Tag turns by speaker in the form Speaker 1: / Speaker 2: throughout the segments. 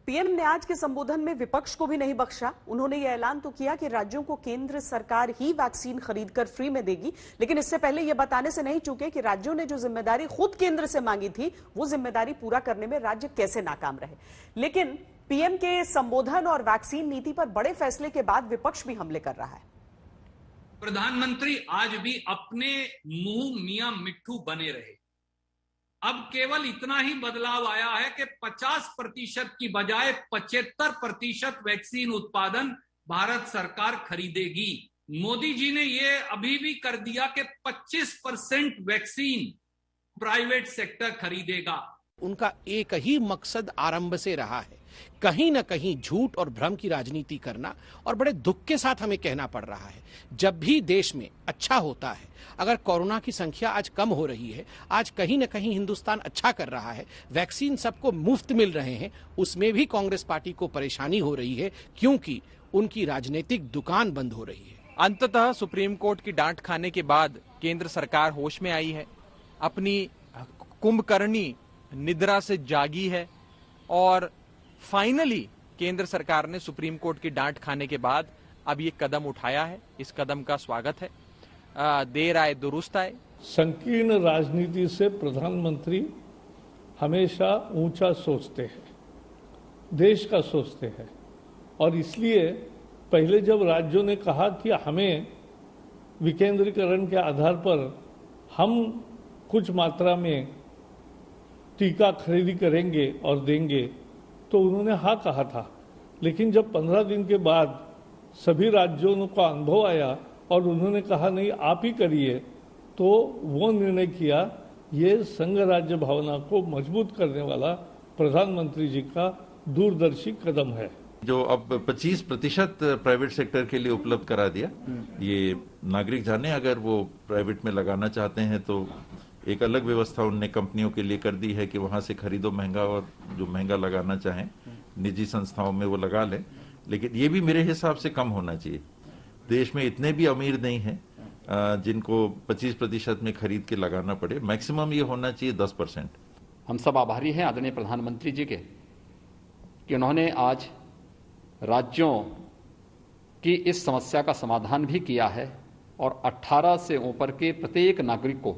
Speaker 1: PM ने आज के संबोधन में विपक्ष को भी नहीं बख्शा। उन्होंने यह ऐलान तो किया कि राज्यों को केंद्र सरकार ही वैक्सीन खरीदकर फ्री में देगी, लेकिन इससे पहले यह बताने से नहीं चूके कि राज्यों ने जो जिम्मेदारी खुद केंद्र से मांगी थी वो जिम्मेदारी पूरा करने में राज्य कैसे नाकाम रहे। लेकिन पीएम के संबोधन और वैक्सीन नीति पर बड़े फैसले के बाद विपक्ष भी हमले कर रहा है।
Speaker 2: प्रधानमंत्री आज भी अपने मुंह मियां मिट्ठू बने रहे। अब केवल इतना ही बदलाव आया है कि 50% की बजाय 75% वैक्सीन उत्पादन भारत सरकार खरीदेगी। मोदी जी ने यह अभी भी कर दिया कि 25% वैक्सीन प्राइवेट सेक्टर खरीदेगा।
Speaker 3: उनका एक ही मकसद आरंभ से रहा है, कहीं न कहीं झूठ और भ्रम की राजनीति करना। और बड़े दुख के साथ हमें कहना पड़ रहा है, जब भी देश में अच्छा होता है, अगर कोरोना की संख्या आज कम हो रही है, आज कहीं न कहीं हिंदुस्तान अच्छा कर रहा है, वैक्सीन सबको मुफ्त मिल रहे हैं, उसमें भी कांग्रेस पार्टी को परेशानी हो रही है क्योंकि उनकी राजनीतिक दुकान बंद हो रही है।
Speaker 4: अंततः सुप्रीम कोर्ट की डांट खाने के बाद केंद्र सरकार होश में आई है, अपनी कुंभकर्णी निद्रा से जागी है और फाइनली केंद्र सरकार ने सुप्रीम कोर्ट की डांट खाने के बाद अब ये कदम उठाया है। इस कदम का स्वागत है। देर आए दुरुस्त आए।
Speaker 5: संकीर्ण राजनीति से प्रधानमंत्री हमेशा ऊंचा सोचते हैं, देश का सोचते हैं, और इसलिए पहले जब राज्यों ने कहा कि हमें विकेंद्रीकरण के आधार पर हम कुछ मात्रा में टीका खरीदी करेंगे और देंगे, तो उन्होंने हाँ कहा था। लेकिन जब 15 दिन के बाद सभी राज्यों को अनुभव आया और उन्होंने कहा नहीं आप ही करिए, तो वो निर्णय किया। ये संघ राज्य भावना को मजबूत करने वाला प्रधानमंत्री जी का दूरदर्शी कदम है।
Speaker 6: जो अब 25% प्राइवेट सेक्टर के लिए उपलब्ध करा दिया, ये नागरिक जाने अगर वो प्राइवेट में लगाना चाहते हैं तो एक अलग व्यवस्था उनने कंपनियों के लिए कर दी है कि वहां से खरीदो महंगा, और जो महंगा लगाना चाहें निजी संस्थाओं में वो लगा लें। लेकिन ये भी मेरे हिसाब से कम होना चाहिए। देश में इतने भी अमीर नहीं हैं जिनको 25% में खरीद के लगाना पड़े। मैक्सिमम ये होना चाहिए 10%।
Speaker 7: हम सब आभारी हैं आदरणीय प्रधानमंत्री जी के कि उन्होंने आज राज्यों की इस समस्या का समाधान भी किया है और 18 से ऊपर के प्रत्येक नागरिक को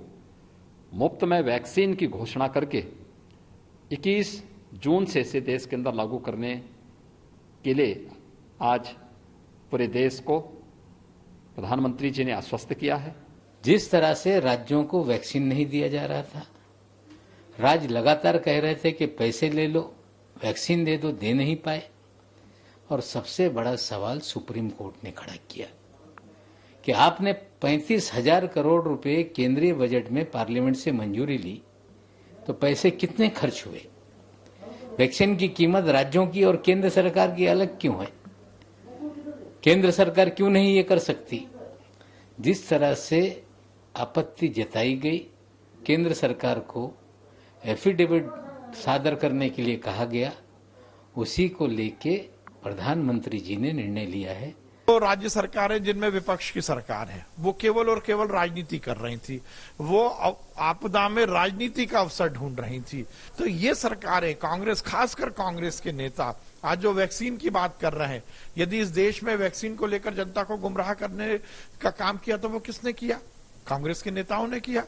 Speaker 7: मुफ्त में वैक्सीन की घोषणा करके 21 जून से इसे देश के अंदर लागू करने के लिए आज पूरे देश को प्रधानमंत्री जी ने आश्वस्त किया है।
Speaker 8: जिस तरह से राज्यों को वैक्सीन नहीं दिया जा रहा था, राज्य लगातार कह रहे थे कि पैसे ले लो, वैक्सीन दे दो, दे नहीं पाए। और सबसे बड़ा सवाल सुप्रीम कोर्ट ने खड़ा किया कि आपने 35,000 करोड़ रुपए केंद्रीय बजट में पार्लियामेंट से मंजूरी ली, तो पैसे कितने खर्च हुए? वैक्सीन की कीमत राज्यों की और केंद्र सरकार की अलग क्यों है? केंद्र सरकार क्यों नहीं ये कर सकती? जिस तरह से आपत्ति जताई गई, केंद्र सरकार को एफिडेविट सादर करने के लिए कहा गया, उसी को लेके प्रधानमंत्री जी ने निर्णय लिया है।
Speaker 9: तो राज्य सरकारें जिनमें विपक्ष की सरकार है, वो केवल और केवल राजनीति कर रही थी, वो आपदा में राजनीति का अवसर ढूंढ रही थी। तो ये सरकारें, कांग्रेस, खासकर कांग्रेस के नेता आज जो वैक्सीन की बात कर रहे हैं, यदि इस देश में वैक्सीन को लेकर जनता को गुमराह करने का काम किया तो वो किसने किया? कांग्रेस के नेताओं ने किया।